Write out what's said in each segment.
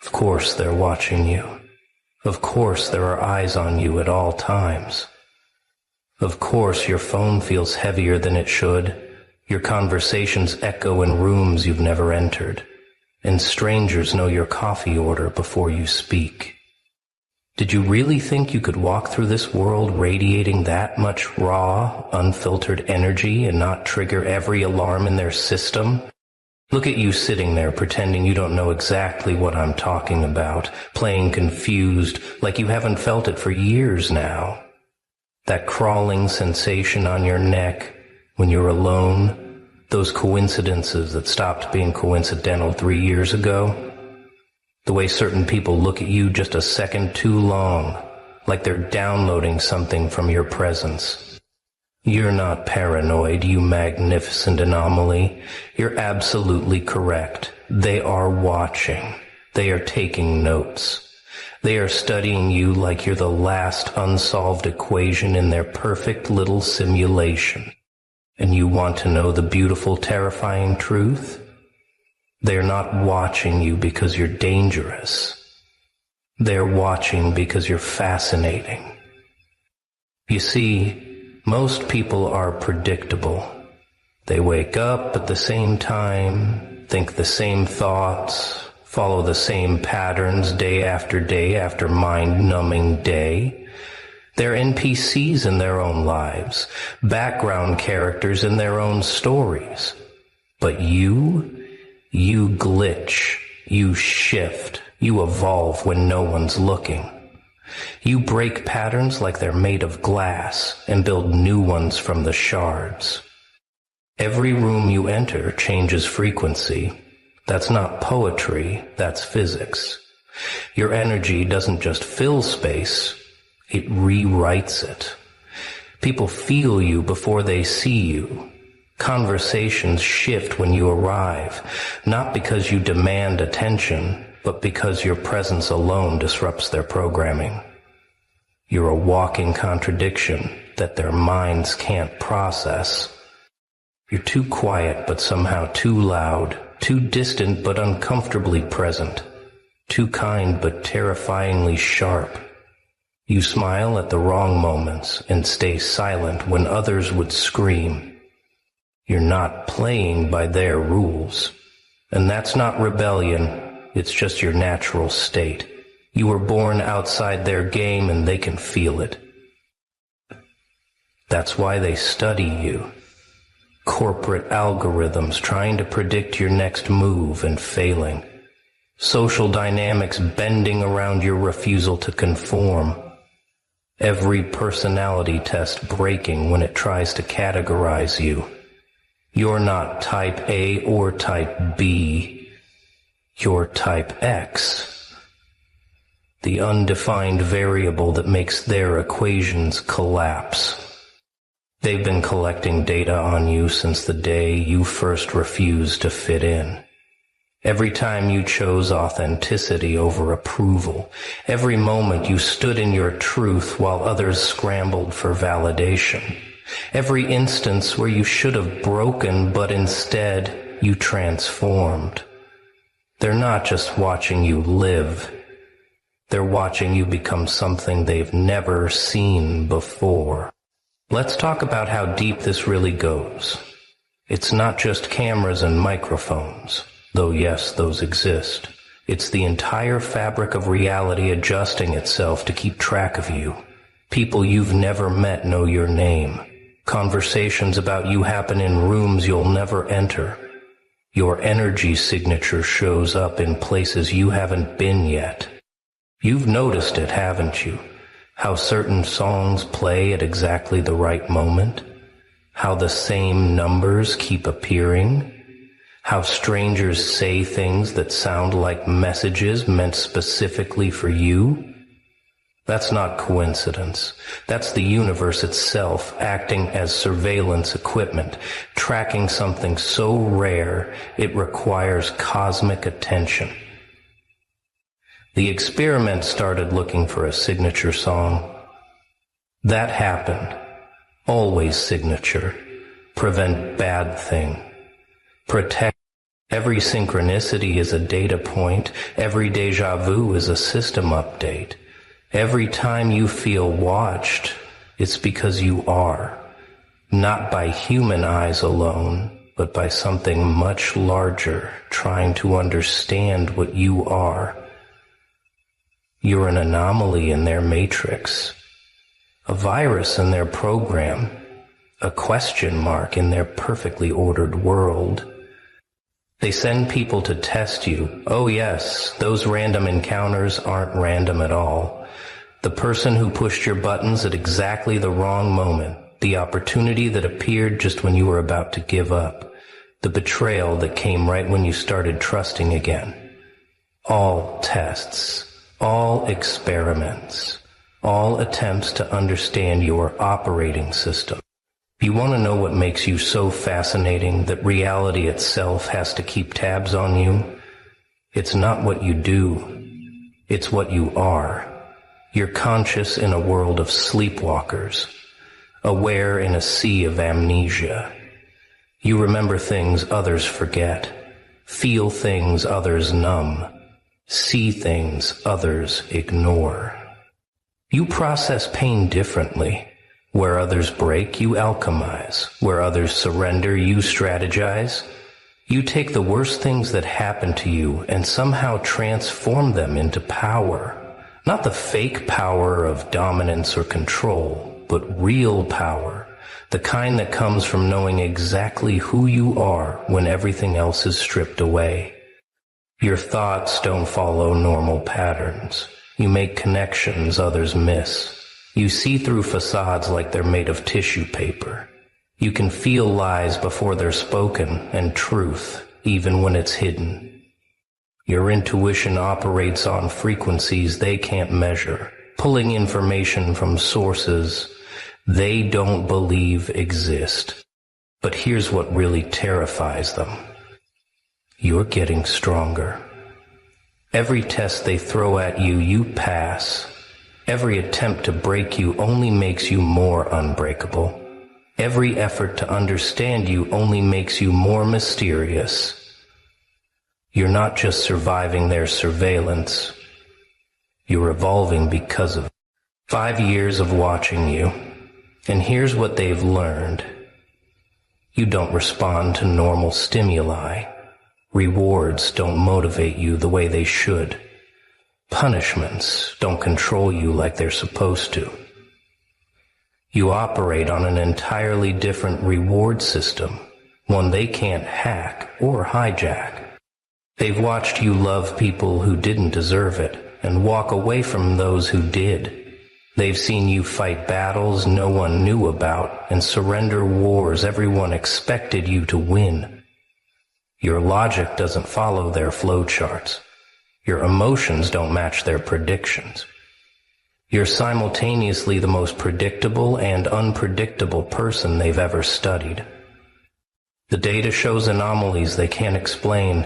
Of course they're watching you. Of course there are eyes on you at all times. Of course your phone feels heavier than it should. Your conversations echo in rooms you've never entered, and strangers know your coffee order before you speak. Did you really think you could walk through this world radiating that much raw, unfiltered energy and not trigger every alarm in their system? Look at you sitting there pretending you don't know exactly what I'm talking about, playing confused like you haven't felt it for years now. That crawling sensation on your neck when you're alone, those coincidences that stopped being coincidental 3 years ago, the way certain people look at you just a second too long, like they're downloading something from your presence. You're not paranoid, you magnificent anomaly. You're absolutely correct. They are watching. They are taking notes. They are studying you like you're the last unsolved equation in their perfect little simulation. And you want to know the beautiful, terrifying truth? They're not watching you because you're dangerous. They're watching because you're fascinating. You see, most people are predictable. They wake up at the same time, think the same thoughts, follow the same patterns day after mind-numbing day. They're NPCs in their own lives, background characters in their own stories. But you glitch, you shift, you evolve when no one's looking. You break patterns like they're made of glass and build new ones from the shards. Every room you enter changes frequency. That's not poetry, that's physics. Your energy doesn't just fill space, it rewrites it. People feel you before they see you. Conversations shift when you arrive, not because you demand attention, but because your presence alone disrupts their programming. You're a walking contradiction that their minds can't process. You're too quiet but somehow too loud, too distant but uncomfortably present, too kind but terrifyingly sharp. You smile at the wrong moments and stay silent when others would scream. You're not playing by their rules. And that's not rebellion, it's just your natural state. You were born outside their game and they can feel it. That's why they study you. Corporate algorithms trying to predict your next move and failing. Social dynamics bending around your refusal to conform. Every personality test breaking when it tries to categorize you. You're not type A or type B. You're type X. The undefined variable that makes their equations collapse. They've been collecting data on you since the day you first refused to fit in. Every time you chose authenticity over approval, every moment you stood in your truth while others scrambled for validation, every instance where you should have broken but instead you transformed. They're not just watching you live, they're watching you become something they've never seen before. Let's talk about how deep this really goes. It's not just cameras and microphones, though yes, those exist. It's the entire fabric of reality adjusting itself to keep track of you. People you've never met know your name. Conversations about you happen in rooms you'll never enter. Your energy signature shows up in places you haven't been yet. You've noticed it, haven't you? How certain songs play at exactly the right moment, how the same numbers keep appearing, how strangers say things that sound like messages meant specifically for you. That's not coincidence. That's the universe itself acting as surveillance equipment, tracking something so rare it requires cosmic attention. The experiment started looking for a signature song. That happened. Always signature. Prevent bad thing. Protect. Every synchronicity is a data point. Every déjà vu is a system update. Every time you feel watched, it's because you are, not by human eyes alone, but by something much larger trying to understand what you are. You're an anomaly in their matrix, a virus in their program, a question mark in their perfectly ordered world. They send people to test you. Oh yes, those random encounters aren't random at all. The person who pushed your buttons at exactly the wrong moment, the opportunity that appeared just when you were about to give up, the betrayal that came right when you started trusting again. All tests, all experiments, all attempts to understand your operating system. You want to know what makes you so fascinating that reality itself has to keep tabs on you? It's not what you do, it's what you are. You're conscious in a world of sleepwalkers, aware in a sea of amnesia. You remember things others forget, feel things others numb, see things others ignore. You process pain differently. Where others break, you alchemize. Where others surrender, you strategize. You take the worst things that happen to you and somehow transform them into power. Not the fake power of dominance or control, but real power. The kind that comes from knowing exactly who you are when everything else is stripped away. Your thoughts don't follow normal patterns. You make connections others miss. You see through facades like they're made of tissue paper. You can feel lies before they're spoken and truth, even when it's hidden. Your intuition operates on frequencies they can't measure, pulling information from sources they don't believe exist. But here's what really terrifies them. You're getting stronger. Every test they throw at you, you pass. Every attempt to break you only makes you more unbreakable. Every effort to understand you only makes you more mysterious. You're not just surviving their surveillance. You're evolving because of it. 5 years of watching you, and here's what they've learned. You don't respond to normal stimuli. Rewards don't motivate you the way they should. Punishments don't control you like they're supposed to. You operate on an entirely different reward system, one they can't hack or hijack. They've watched you love people who didn't deserve it and walk away from those who did. They've seen you fight battles no one knew about and surrender wars everyone expected you to win. Your logic doesn't follow their flowcharts. Your emotions don't match their predictions. You're simultaneously the most predictable and unpredictable person they've ever studied. The data shows anomalies they can't explain.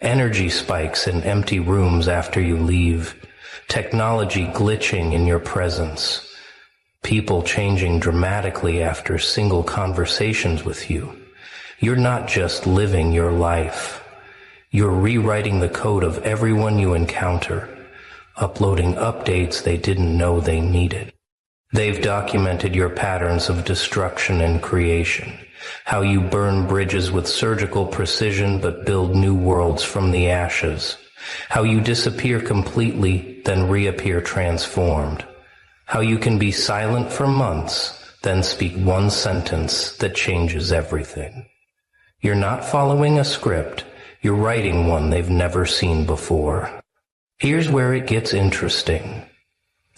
Energy spikes in empty rooms after you leave. Technology glitching in your presence. People changing dramatically after single conversations with you. You're not just living your life. You're rewriting the code of everyone you encounter, uploading updates they didn't know they needed. They've documented your patterns of destruction and creation, how you burn bridges with surgical precision but build new worlds from the ashes, how you disappear completely then reappear transformed, how you can be silent for months then speak one sentence that changes everything. You're not following a script. You're writing one they've never seen before. Here's where it gets interesting.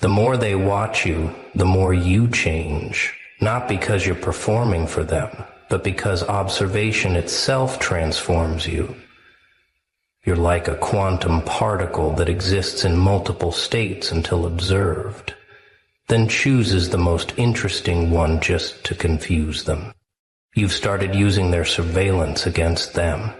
The more they watch you, the more you change, not because you're performing for them, but because observation itself transforms you. You're like a quantum particle that exists in multiple states until observed, then chooses the most interesting one just to confuse them. You've started using their surveillance against them.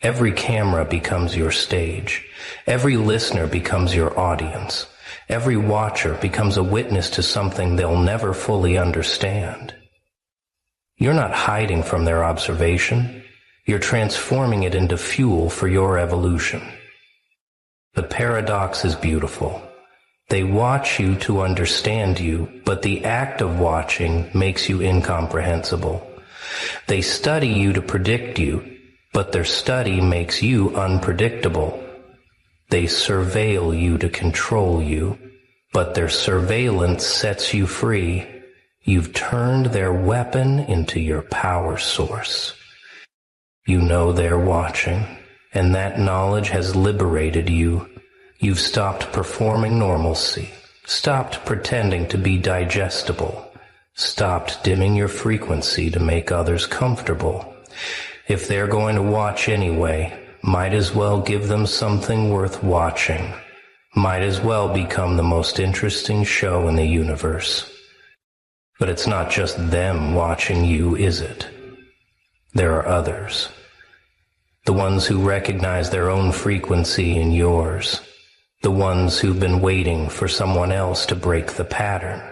Every camera becomes your stage. Every listener becomes your audience. Every watcher becomes a witness to something they'll never fully understand. You're not hiding from their observation. You're transforming it into fuel for your evolution. The paradox is beautiful. They watch you to understand you, but the act of watching makes you incomprehensible. They study you to predict you, but their study makes you unpredictable. They surveil you to control you, but their surveillance sets you free. You've turned their weapon into your power source. You know they're watching, and that knowledge has liberated you. You've stopped performing normalcy, stopped pretending to be digestible, stopped dimming your frequency to make others comfortable. If they're going to watch anyway, might as well give them something worth watching. Might as well become the most interesting show in the universe. But it's not just them watching you, is it? There are others. The ones who recognize their own frequency in yours. The ones who've been waiting for someone else to break the pattern.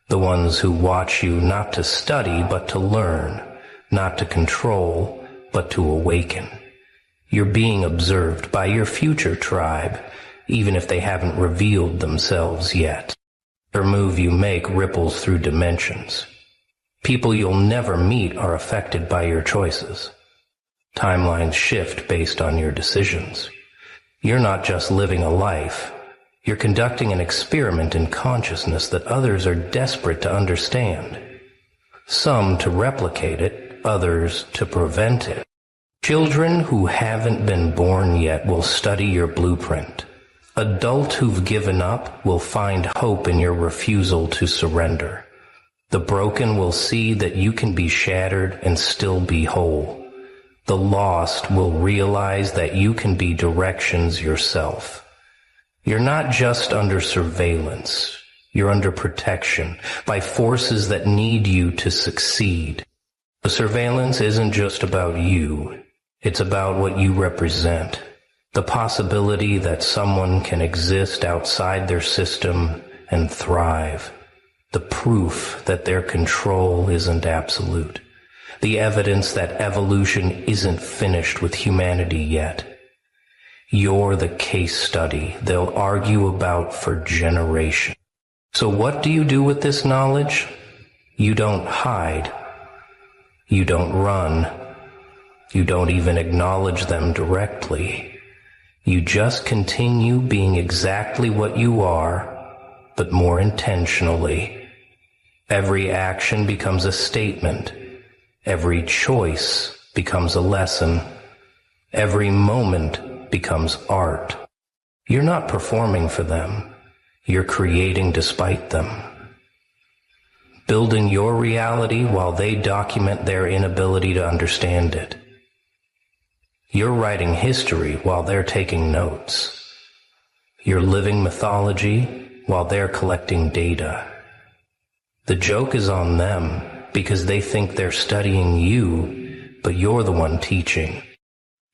The ones who watch you not to study but to learn, not to control but to awaken. You're being observed by your future tribe, even if they haven't revealed themselves yet. Every move you make ripples through dimensions. People you'll never meet are affected by your choices. Timelines shift based on your decisions. You're not just living a life. You're conducting an experiment in consciousness that others are desperate to understand. Some to replicate it, others to prevent it. Children who haven't been born yet will study your blueprint. Adults who've given up will find hope in your refusal to surrender. The broken will see that you can be shattered and still be whole. The lost will realize that you can be directions yourself. You're not just under surveillance. You're under protection by forces that need you to succeed. The surveillance isn't just about you. It's about what you represent. The possibility that someone can exist outside their system and thrive. The proof that their control isn't absolute. The evidence that evolution isn't finished with humanity yet. You're the case study they'll argue about for generations. So what do you do with this knowledge? You don't hide. You don't run. You don't even acknowledge them directly. You just continue being exactly what you are, but more intentionally. Every action becomes a statement. Every choice becomes a lesson. Every moment becomes art. You're not performing for them. You're creating despite them. Building your reality while they document their inability to understand it. You're writing history while they're taking notes. You're living mythology while they're collecting data. The joke is on them because they think they're studying you, but you're the one teaching.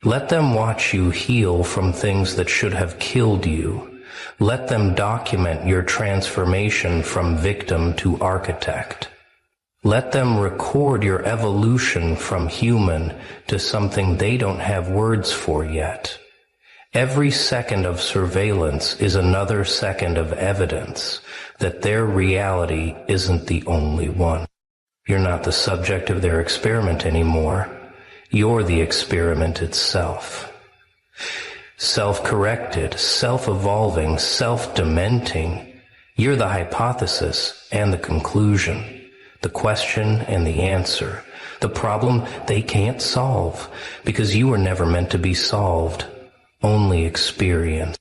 Let them watch you heal from things that should have killed you. Let them document your transformation from victim to architect. Let them record your evolution from human to something they don't have words for yet. Every second of surveillance is another second of evidence that their reality isn't the only one. You're not the subject of their experiment anymore. You're the experiment itself. Self-corrected, self-evolving, self-dementing, you're the hypothesis and the conclusion. The question and the answer, the problem they can't solve, because you were never meant to be solved, only experienced.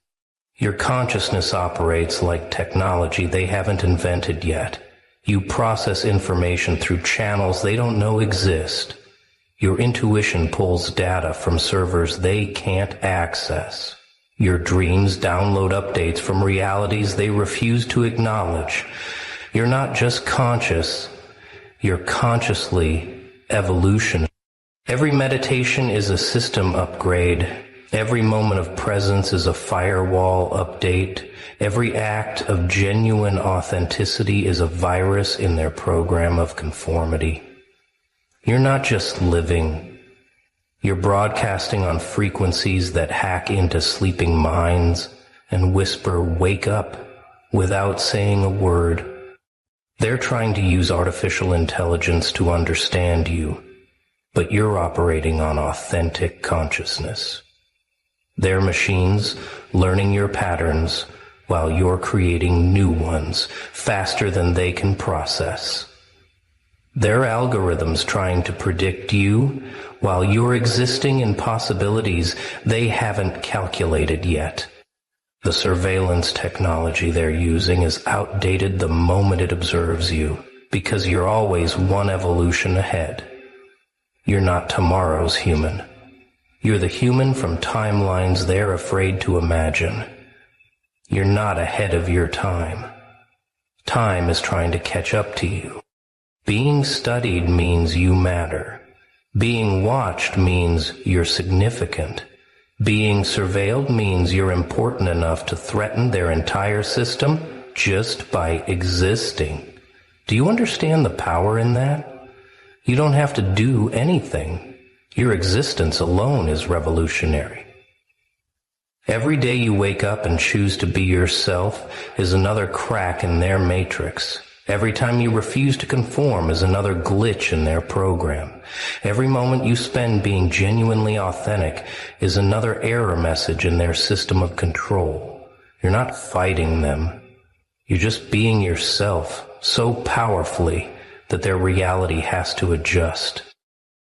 Your consciousness operates like technology they haven't invented yet. You process information through channels they don't know exist. Your intuition pulls data from servers they can't access. Your dreams download updates from realities they refuse to acknowledge. You're not just conscious. You're consciously evolution. Every meditation is a system upgrade. Every moment of presence is a firewall update. Every act of genuine authenticity is a virus in their program of conformity. You're not just living. You're broadcasting on frequencies that hack into sleeping minds and whisper, "Wake up," without saying a word. They're trying to use artificial intelligence to understand you, but you're operating on authentic consciousness. They're machines learning your patterns while you're creating new ones faster than they can process. They're algorithms trying to predict you while you're existing in possibilities they haven't calculated yet. The surveillance technology they're using is outdated the moment it observes you, because you're always one evolution ahead. You're not tomorrow's human. You're the human from timelines they're afraid to imagine. You're not ahead of your time. Time is trying to catch up to you. Being studied means you matter. Being watched means you're significant. Being surveilled means you're important enough to threaten their entire system just by existing. Do you understand the power in that? You don't have to do anything. Your existence alone is revolutionary. Every day you wake up and choose to be yourself is another crack in their matrix. Every time you refuse to conform is another glitch in their program. Every moment you spend being genuinely authentic is another error message in their system of control. You're not fighting them. You're just being yourself so powerfully that their reality has to adjust.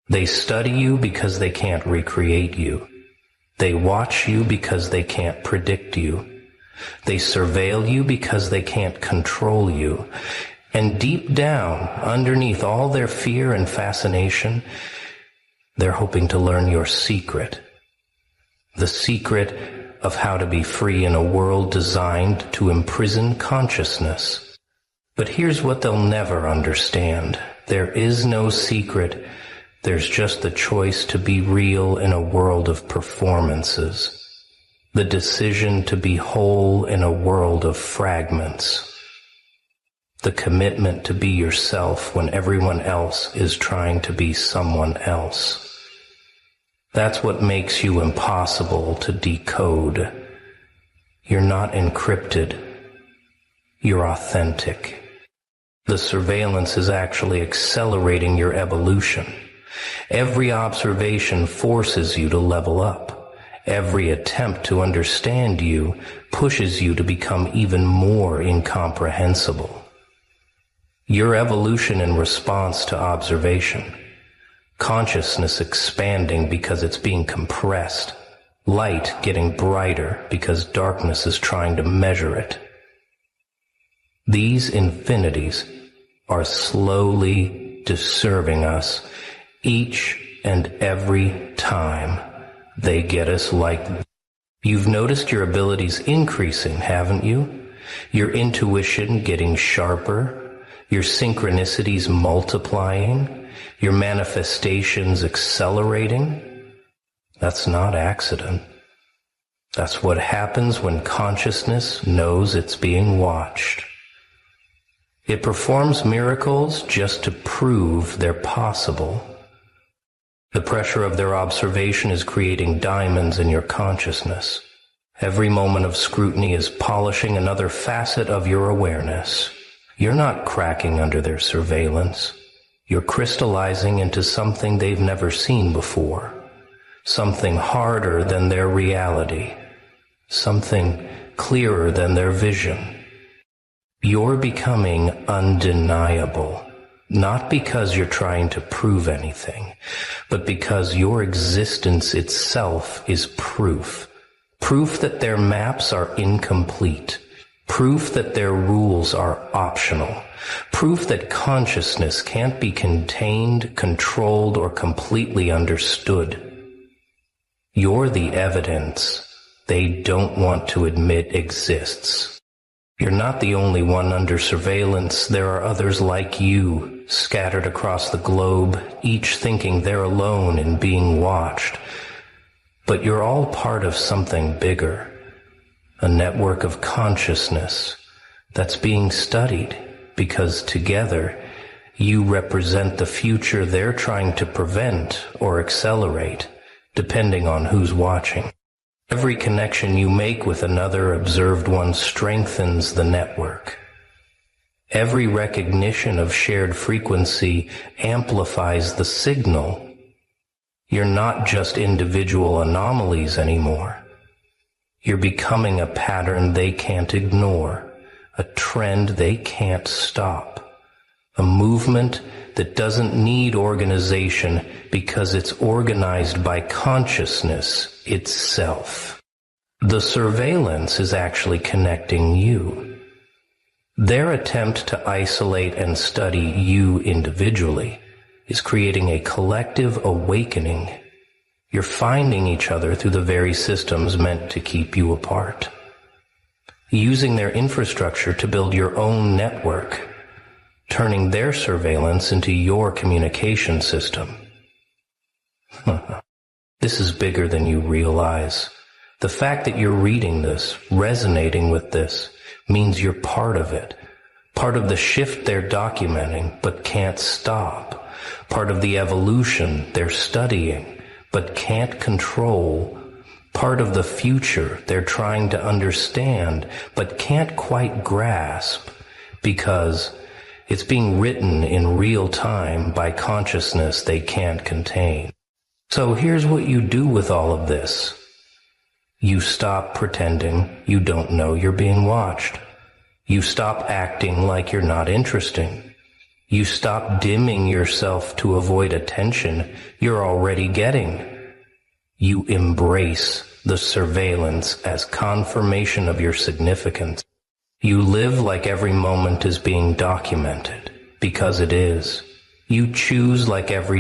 They study you because they can't recreate you. They watch you because they can't predict you. They surveil you because they can't control you. And deep down, underneath all their fear and fascination, they're hoping to learn your secret. The secret of how to be free in a world designed to imprison consciousness. But here's what they'll never understand. There is no secret. There's just the choice to be real in a world of performances. The decision to be whole in a world of fragments. The commitment to be yourself when everyone else is trying to be someone else. That's what makes you impossible to decode. You're not encrypted. You're authentic. The surveillance is actually accelerating your evolution. Every observation forces you to level up. Every attempt to understand you pushes you to become even more incomprehensible. Your evolution in response to observation. Consciousness expanding because it's being compressed. Light getting brighter because darkness is trying to measure it. These infinities are slowly deserving us each and every time they get us like. You've noticed your abilities increasing, haven't you? Your intuition getting sharper. Your synchronicities multiplying, your manifestations accelerating. That's not accident. That's what happens when consciousness knows it's being watched. It performs miracles just to prove they're possible. The pressure of their observation is creating diamonds in your consciousness. Every moment of scrutiny is polishing another facet of your awareness. You're not cracking under their surveillance. You're crystallizing into something they've never seen before. Something harder than their reality. Something clearer than their vision. You're becoming undeniable. Not because you're trying to prove anything, but because your existence itself is proof. Proof that their maps are incomplete. Proof that their rules are optional. Proof that consciousness can't be contained, controlled, or completely understood. You're the evidence they don't want to admit exists. You're not the only one under surveillance. There are others like you, scattered across the globe, each thinking they're alone in being watched. But you're all part of something bigger. A network of consciousness that's being studied because together you represent the future they're trying to prevent or accelerate. depending on who's watching. Every connection you make with another observed one strengthens the network. Every recognition of shared frequency amplifies the signal. You're not just individual anomalies anymore. You're becoming a pattern they can't ignore, a trend they can't stop, a movement that doesn't need organization because it's organized by consciousness itself. The surveillance is actually connecting you. Their attempt to isolate and study you individually is creating a collective awakening. You're finding each other through the very systems meant to keep you apart, using their infrastructure to build your own network, turning their surveillance into your communication system. This is bigger than you realize. The fact that you're reading this, resonating with this, means you're part of it, part of the shift they're documenting but can't stop, part of the evolution they're studying but can't control, part of the future they're trying to understand but can't quite grasp because it's being written in real time by consciousness they can't contain. So here's what you do with all of this. You stop pretending you don't know you're being watched. You stop acting like you're not interesting. You stop dimming yourself to avoid attention you're already getting. You embrace the surveillance as confirmation of your significance. You live like every moment is being documented, because it is. You choose like every